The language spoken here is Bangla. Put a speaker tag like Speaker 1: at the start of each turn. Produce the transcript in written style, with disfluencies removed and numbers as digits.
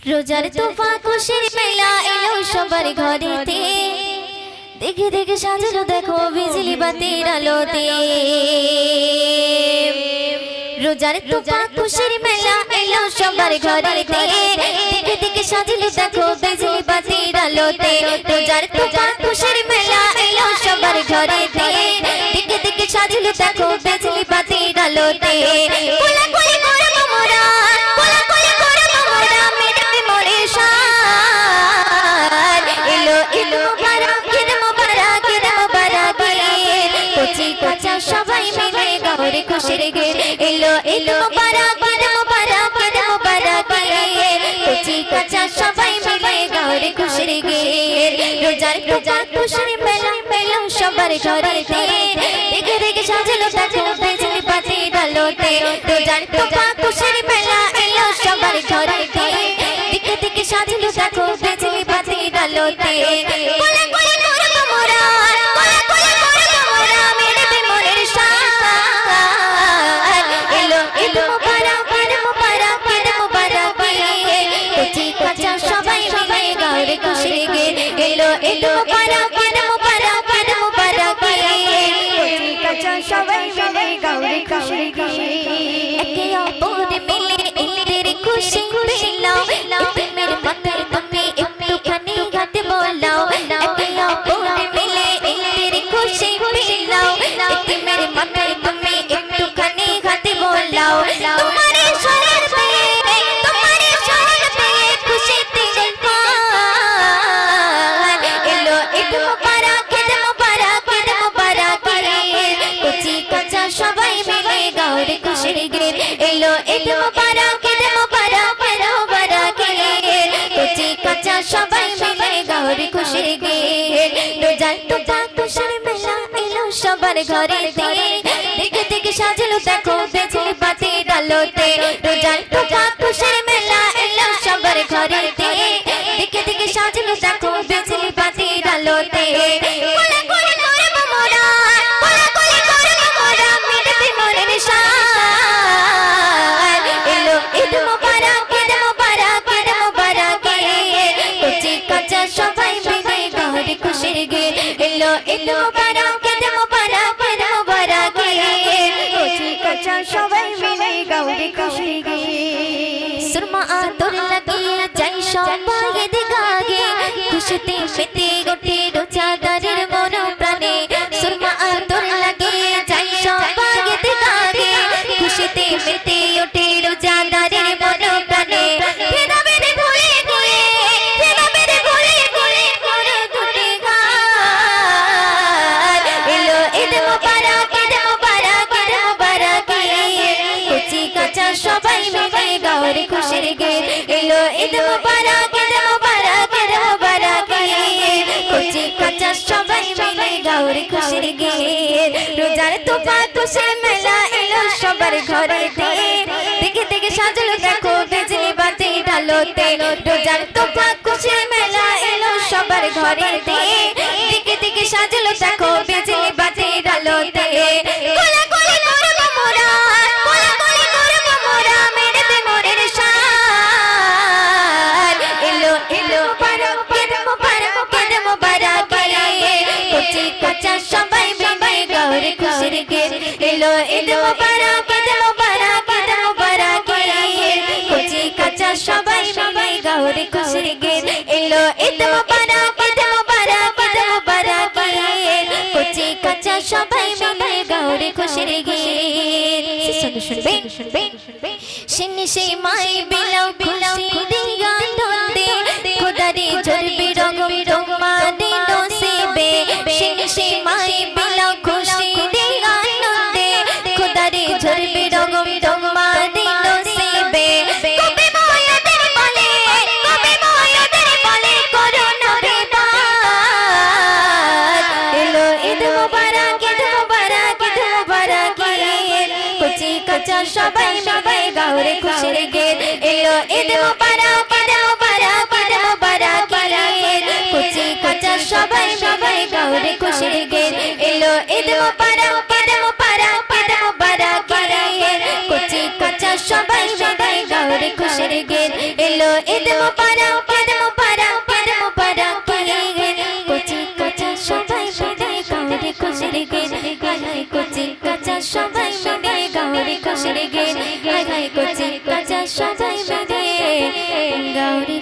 Speaker 1: রোজার তোফা খুশির মেলা এলো সবার ঘরেতে, দেখে দেখে সাজানো দেখো বিজলি বাতির আলোতে। রোজার তোফা খুশির মেলা এলো সবার ঘরেতে, দেখে দেখে সাজানো দেখো বিজলি বাতির আলোতে। রোজার তোফা খুশির মেলা এলো সবার ঘরেতে, দেখে দেখে সাজানো দেখো বিজলি বাতির আলোতে। কোলাকুলি করব মোরা, কোলাকুলি করব মোরা, মিটবে মোরে সার। এলো ঈদ মুবারক, ঈদ মুবারক, ঈদ মুবারক। কচি কাঁচা সবাই মিলে গাওরে খুশির গের। এলো ঈদ মুবারক, ঈদ মুবারক, ঈদ মুবারক। কচি কাঁচা সবাই মিলে গাওরে খুশির গের। রোজার তোফা খুশির মেলা এলো সবার ঘরেতে, দেখে দেখে সাজানো দেখো বিজলি বাতির আলোতে। রোজার তোফা খুশির মেলা এলো সবার ঘরেতে, দেখে দেখে সাজানো দেখো বিজলি বাতির আলোতে। কোলাকুলি করব মোরা, কোলাকুলি করব মোরা, মিটবে মোরের সার। এলো ঈদ মুবারক, ঈদ মুবারক, ঈদ মুবারক। কচি কাঁচা সবাই মিলে গাওরে খুশির গের। এলো ঈদ মুবারক, ঈদ মুবারক, ঈদ মুবারক। কচি কাঁচা সবাই মিলে গাওরে খুশির গের। একে অপর মিলে ঈদের খুশি পেলাও, ঈদের মাথায় তুমি একটুখানি হাত বোলাও। একে অপর মিলে ঈদের খুশি পেলাও, ঈদের মাথায় তুমি একটুখানি হাত বোলাও। তোমারে শরণ পেয়ে, তোমারে শরণ পেয়ে খুশিতে পার। এলো ঈদ মুবারক, ঈদ মুবারক, ঈদ মুবারক। কচি কাঁচা সবাই মিলে গাওরে খুশির গের। এলো ঈদ মুবারক, ঈদ মুবারক, ঈদ মুবারক। কচি কাঁচা সবাই মিলে গাওরে খুশির গের। রোজার তোফা খুশির মেলা এলো সবার ঘরেতে, দেখে দেখে সাজানো দেখো বিজলি বাতির আলোতে। রোজার তোফা খুশির মেলা এলো সবার ঘরেতে, দেখে দেখে সাজানো দেখো বিজলি বাতির আলোতে। কোলাকুলি করব মোরা, কোলাকুলি করব মোরা, মিটবে মোরের সার। এলো ঈদ মুবারক, ঈদ মুবারক, ঈদ মুবারক। কচি কাঁচা সবাই মিলে গাওরে খুশির গের। এলো ঈদ মুবারক, ঈদ মুবারক, ঈদ মুবারক। কচি কাঁচা সবাই মিলে গাওরে খুশির গের। সুরমা আতর লাগিয়ে যাই সবাই এদিকে, খুশিতে মেতে ওঠে রোজাদারের মন প্রাণে। সুরমা আতর লাগিয়ে যাই সবাই এদিকে, খুশিতে মেতে ওঠে রোজাদারের মন প্রাণে। ভেদাভেদ ভুলে গিয়ে, ভেদাভেদ ভুলে গিয়ে করো গুণগান। এলো ঈদ মুবারক, ঈদ মুবারক, ঈদ মুবারক। কচি কাঁচা সবাই মিলে গাওরে খুশির গের। এলো ঈদ মুবারক, ঈদ মুবারক, ঈদ মুবারক। কচি কাঁচা সবাই মিলে গাওরে খুশির গের। রোজার তোফা খুশির মেলা এলো সবার ঘরেতে, দেখে দেখে সাজানো দেখো বিজলি বাতির আলোতে। রোজার তোফা খুশির মেলা এলো সবার ঘরেতে, দেখে দেখে সাজানো দেখো বিজলি বাতির আলোতে। কোলাকুলি করব মোরা, কোলাকুলি করব মোরা, মিটবে মোরের সার। এলো ঈদ মুবারক, ঈদ মুবারক, ঈদ মুবারক। কচি কাঁচা সবাই মিলে গাওরে খুশির গের। এলো ঈদ মুবারক, ঈদ মুবারক, ঈদ মুবারক। কচি কাঁচা সবাই মিলে গাওরে খুশির গের। এলো ঈদ মুবারক, ঈদ মুবারক, ঈদ মুবারক। কচি কাঁচা সবাই মিলে গাওরে খুশির গের। শুনবেন, শুনবেন, শুনবেন। সিন্নি সেই মাই বিলাও খুশি দিয়া আনন্দে, খোদারে ঝরবে রঙম তোমারে নসিবে। সিন্নি সেই মাই বিলাও খুশি দিয়া আনন্দে, খোদারে ঝরবে রঙম তোমারে নসিবে। কবে ময়দের বলে, কবে ময়দের বলে করো না বেবার। এলো ঈদ মুবারক, ঈদ মুবারক, ঈদ মুবারক। কচি কাঁচা সবাই মিলে গাওরে খুশির গের। এলো ঈদ মুবারক, ঈদ মুবারক, ঈদ মুবারক। কচি কাঁচা সবাই মিলে গাওরে খুশির গের। এলো ঈদ মুবারক, ঈদ মুবারক, ঈদ মুবারক। কচি কাঁচা সবাই মিলে গাওরে খুশির গীত এলো ঈদ মোবারক ঈদ মোবারক ঈদ মোবারক কচি কাঁচা সবাই মিলে গাওরে খুশির গীত হায় হায় কচি কাঁচা সবাই মিলে গাওরে খুশির গীত হায় হায় কচি কাঁচা সবাই মিলে গাওরে